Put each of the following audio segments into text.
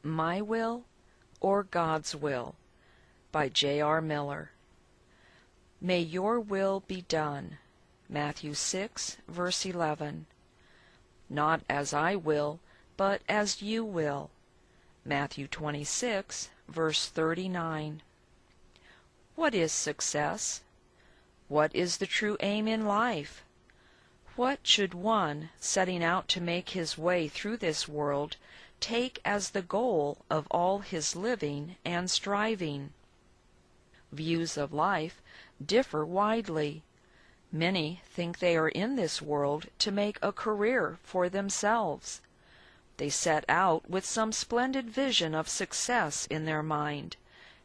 My Will or God's Will? By J.R. Miller. May your will be done. Matthew 6, verse 11. Not as I will, but as you will. Matthew 26, verse 39. What is success? What is the true aim in life? What should one, setting out to make his way through this world, take as the goal of all his living and striving? Views of life differ widely. Many think they are in this world to make a career for themselves. They set out with some splendid vision of success in their mind,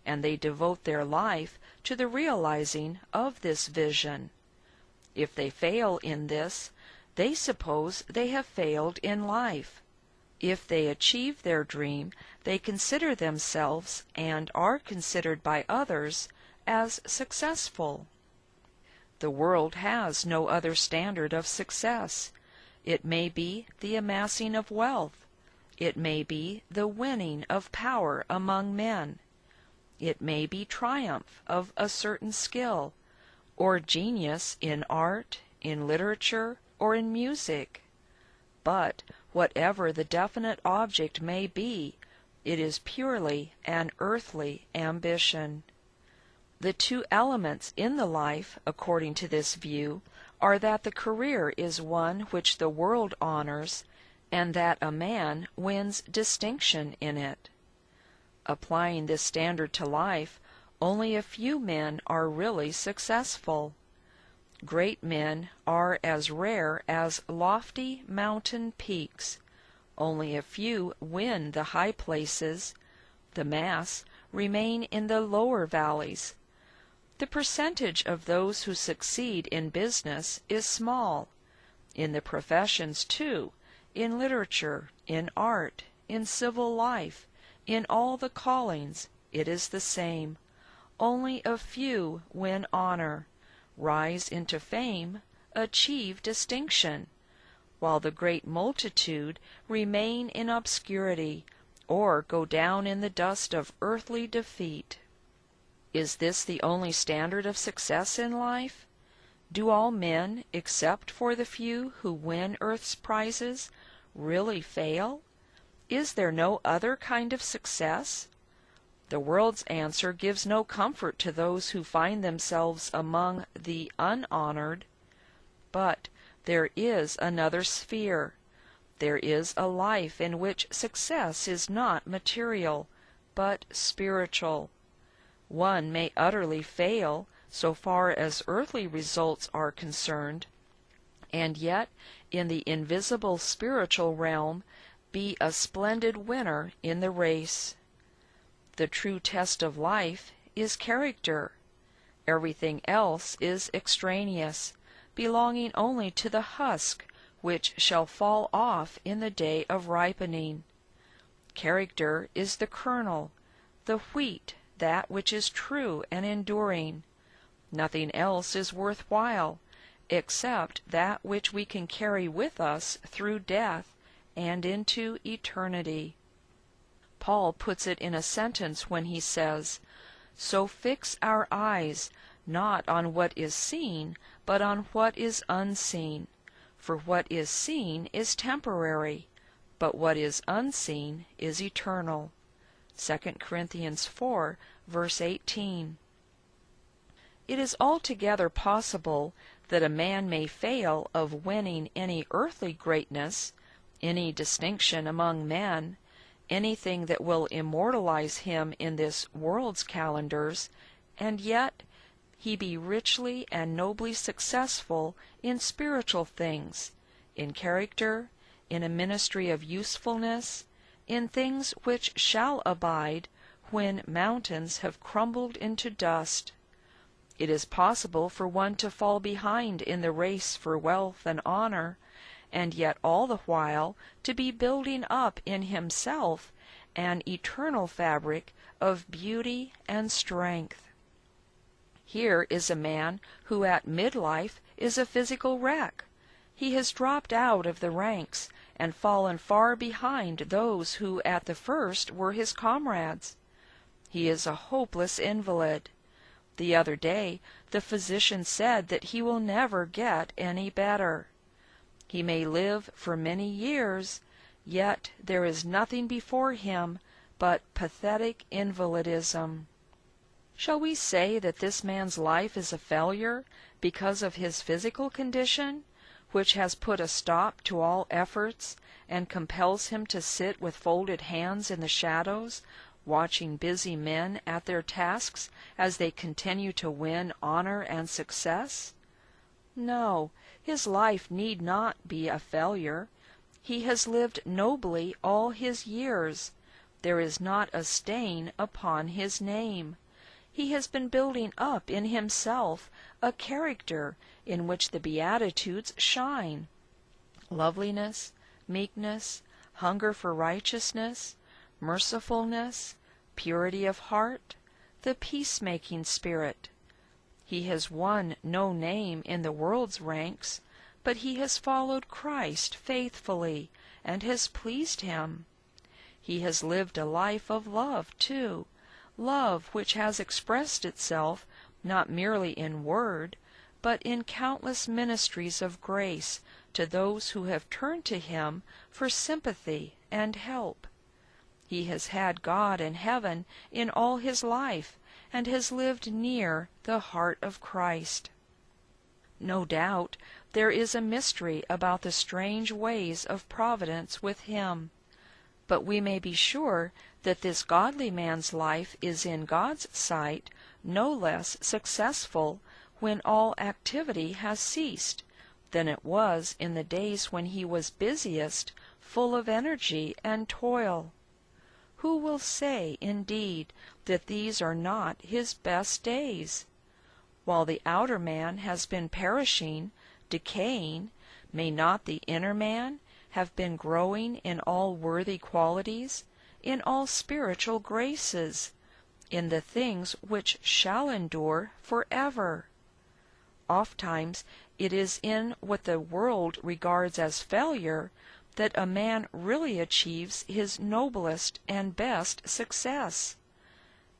and they devote their life to the realizing of this vision. If they fail in this, they suppose they have failed in life. If they achieve their dream, they consider themselves, and are considered by others, as successful. The world has no other standard of success. It may be the amassing of wealth. It may be the winning of power among men. It may be triumph of a certain skill, or genius in art, in literature, or in music. But whatever the definite object may be, it is purely an earthly ambition. The two elements in the life, according to this view, are that the career is one which the world honors, and that a man wins distinction in it. Applying this standard to life, only a few men are really successful. Great men are as rare as lofty mountain peaks. Only a few win the high places. The mass remain in the lower valleys. The percentage of those who succeed in business is small. In the professions, too, in literature, in art, in civil life, in all the callings, it is the same. Only a few win honor, rise into fame, achieve distinction, while the great multitude remain in obscurity, or go down in the dust of earthly defeat. Is this the only standard of success in life? Do all men, except for the few who win earth's prizes, really fail? Is there no other kind of success? The world's answer gives no comfort to those who find themselves among the unhonored. But there is another sphere. There is a life in which success is not material, but spiritual. One may utterly fail so far as earthly results are concerned, and yet in the invisible spiritual realm be a splendid winner in the race. The true test of life is character. Everything else is extraneous, belonging only to the husk which shall fall off in the day of ripening. Character is the kernel, the wheat, that which is true and enduring. Nothing else is worth while, except that which we can carry with us through death and into eternity. Paul puts it in a sentence when he says, "So fix our eyes not on what is seen, but on what is unseen. For what is seen is temporary, but what is unseen is eternal." 2 Corinthians 4, verse 18. It is altogether possible that a man may fail of winning any earthly greatness, any distinction among men, anything that will immortalize him in this world's calendars, and yet he be richly and nobly successful in spiritual things, in character, in a ministry of usefulness, in things which shall abide when mountains have crumbled into dust. It is possible for one to fall behind in the race for wealth and honor, and yet all the while to be building up in himself an eternal fabric of beauty and strength. Here is a man who at midlife is a physical wreck. He has dropped out of the ranks and fallen far behind those who at the first were his comrades. He is a hopeless invalid. The other day the physician said that he will never get any better. He may live for many years, yet there is nothing before him but pathetic invalidism. Shall we say that this man's life is a failure because of his physical condition, which has put a stop to all efforts and compels him to sit with folded hands in the shadows, watching busy men at their tasks as they continue to win honor and success? No, his life need not be a failure. He has lived nobly all his years. There is not a stain upon his name. He has been building up in himself a character in which the Beatitudes shine: loveliness, meekness, hunger for righteousness, mercifulness, purity of heart, the peacemaking spirit. He has won no name in the world's ranks, but he has followed Christ faithfully and has pleased him. He has lived a life of love, too, love which has expressed itself not merely in word, but in countless ministries of grace to those who have turned to him for sympathy and help. He has had God and heaven in all his life, and has lived near the heart of Christ. No doubt there is a mystery about the strange ways of providence with him, but we may be sure that this godly man's life is in God's sight no less successful when all activity has ceased than it was in the days when he was busiest, full of energy and toil. Who will say, indeed, that these are not his best days? While the outer man has been perishing, decaying, may not the inner man have been growing in all worthy qualities, in all spiritual graces, in the things which shall endure forever? Ofttimes it is in what the world regards as failure that a man really achieves his noblest and best success.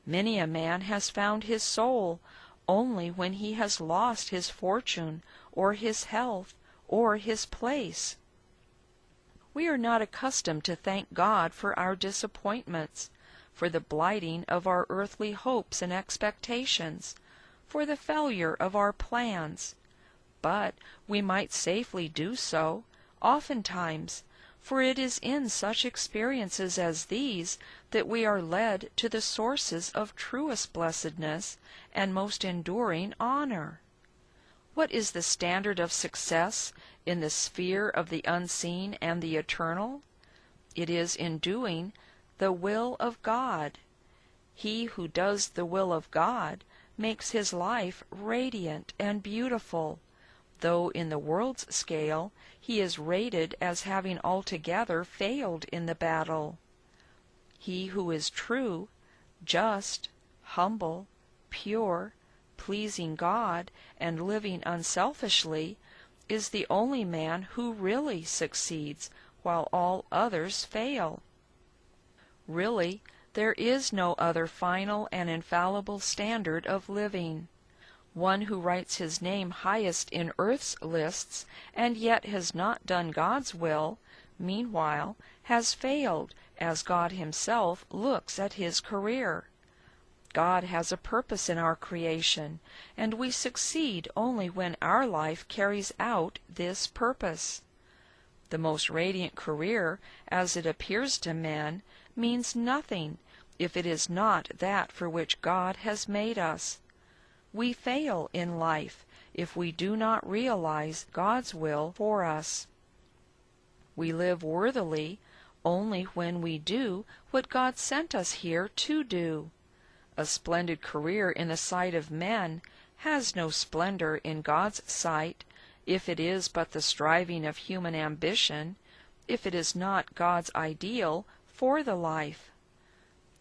Many a man has found his soul only when he has lost his fortune, or his health, or his place. We are not accustomed to thank God for our disappointments, for the blighting of our earthly hopes and expectations, for the failure of our plans. But we might safely do so, oftentimes, for it is in such experiences as these that we are led to the sources of truest blessedness and most enduring honor. What is the standard of success in the sphere of the unseen and the eternal? It is in doing the will of God. He who does the will of God makes his life radiant and beautiful, though in the world's scale he is rated as having altogether failed in the battle. He who is true, just, humble, pure, pleasing God, and living unselfishly, is the only man who really succeeds, while all others fail. Really, there is no other final and infallible standard of living. One who writes his name highest in earth's lists, and yet has not done God's will, meanwhile has failed, as God himself looks at his career. God has a purpose in our creation, and we succeed only when our life carries out this purpose. The most radiant career, as it appears to men, means nothing if it is not that for which God has made us. We fail in life if we do not realize God's will for us. We live worthily only when we do what God sent us here to do. A splendid career in the sight of men has no splendor in God's sight if it is but the striving of human ambition, if it is not God's ideal for the life.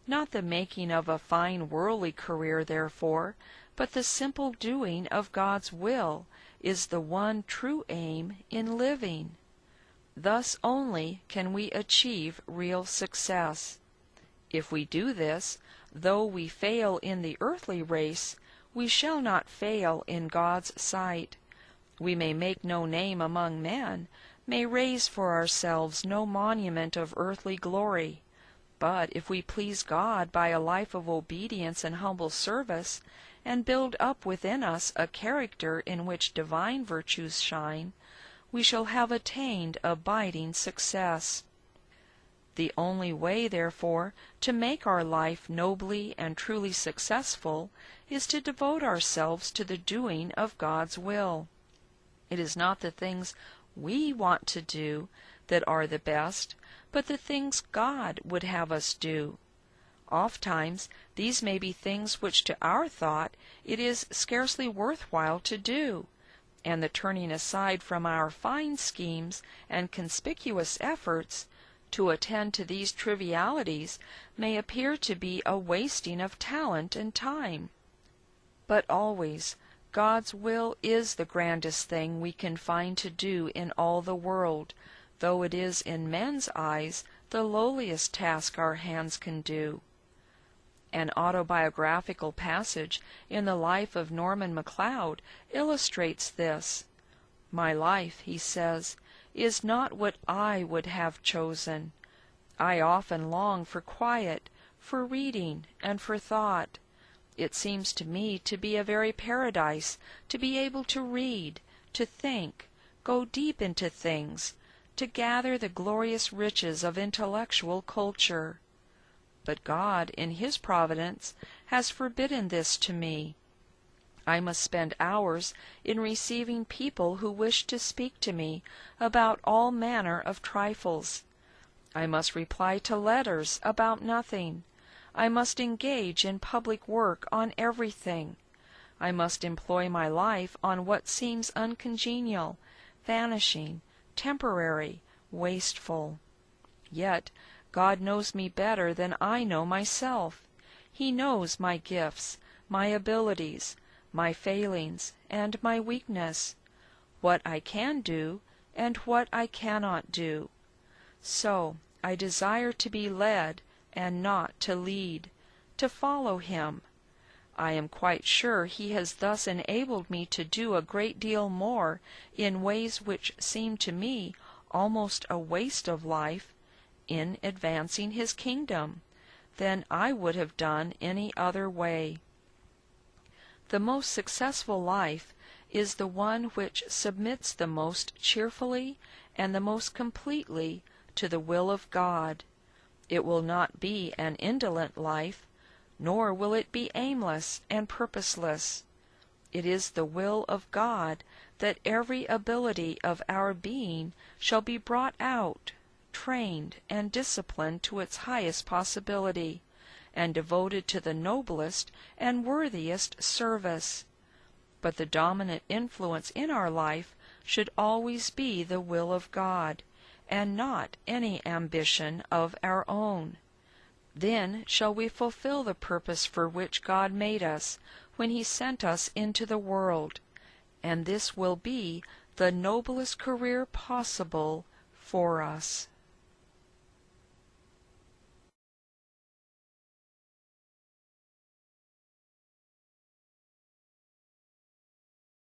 Not the making of a fine worldly career, therefore, but the simple doing of God's will is the one true aim in living. Thus only can we achieve real success. If we do this, though we fail in the earthly race, we shall not fail in God's sight. We may make no name among men, may raise for ourselves no monument of earthly glory, but if we please God by a life of obedience and humble service, and build up within us a character in which divine virtues shine, we shall have attained abiding success. The only way, therefore, to make our life nobly and truly successful is to devote ourselves to the doing of God's will. It is not the things we want to do that are the best, but the things God would have us do. Ofttimes these may be things which to our thought it is scarcely worthwhile to do, and the turning aside from our fine schemes and conspicuous efforts to attend to these trivialities may appear to be a wasting of talent and time. But always God's will is the grandest thing we can find to do in all the world, though it is in men's eyes the lowliest task our hands can do. An autobiographical passage in the life of Norman MacLeod illustrates this. "My life," he says, "is not what I would have chosen. I often long for quiet, for reading, and for thought. It seems to me to be a very paradise to be able to read, to think, go deep into things, to gather the glorious riches of intellectual culture. But God, in His providence, has forbidden this to me. I must spend hours in receiving people who wish to speak to me about all manner of trifles. I must reply to letters about nothing. I must engage in public work on everything. I must employ my life on what seems uncongenial, vanishing, temporary, wasteful. Yet God knows me better than I know myself. He knows my gifts, my abilities, my failings, and my weakness, what I can do and what I cannot do. So I desire to be led and not to lead, to follow Him. I am quite sure He has thus enabled me to do a great deal more in ways which seem to me almost a waste of life, in advancing His kingdom, than I would have done any other way. The most successful life is the one which submits the most cheerfully and the most completely to the will of God. It will not be an indolent life, nor will it be aimless and purposeless. It is the will of God that every ability of our being shall be brought out, trained and disciplined to its highest possibility, and devoted to the noblest and worthiest service. But the dominant influence in our life should always be the will of God, and not any ambition of our own. Then shall we fulfill the purpose for which God made us when He sent us into the world, and this will be the noblest career possible for us.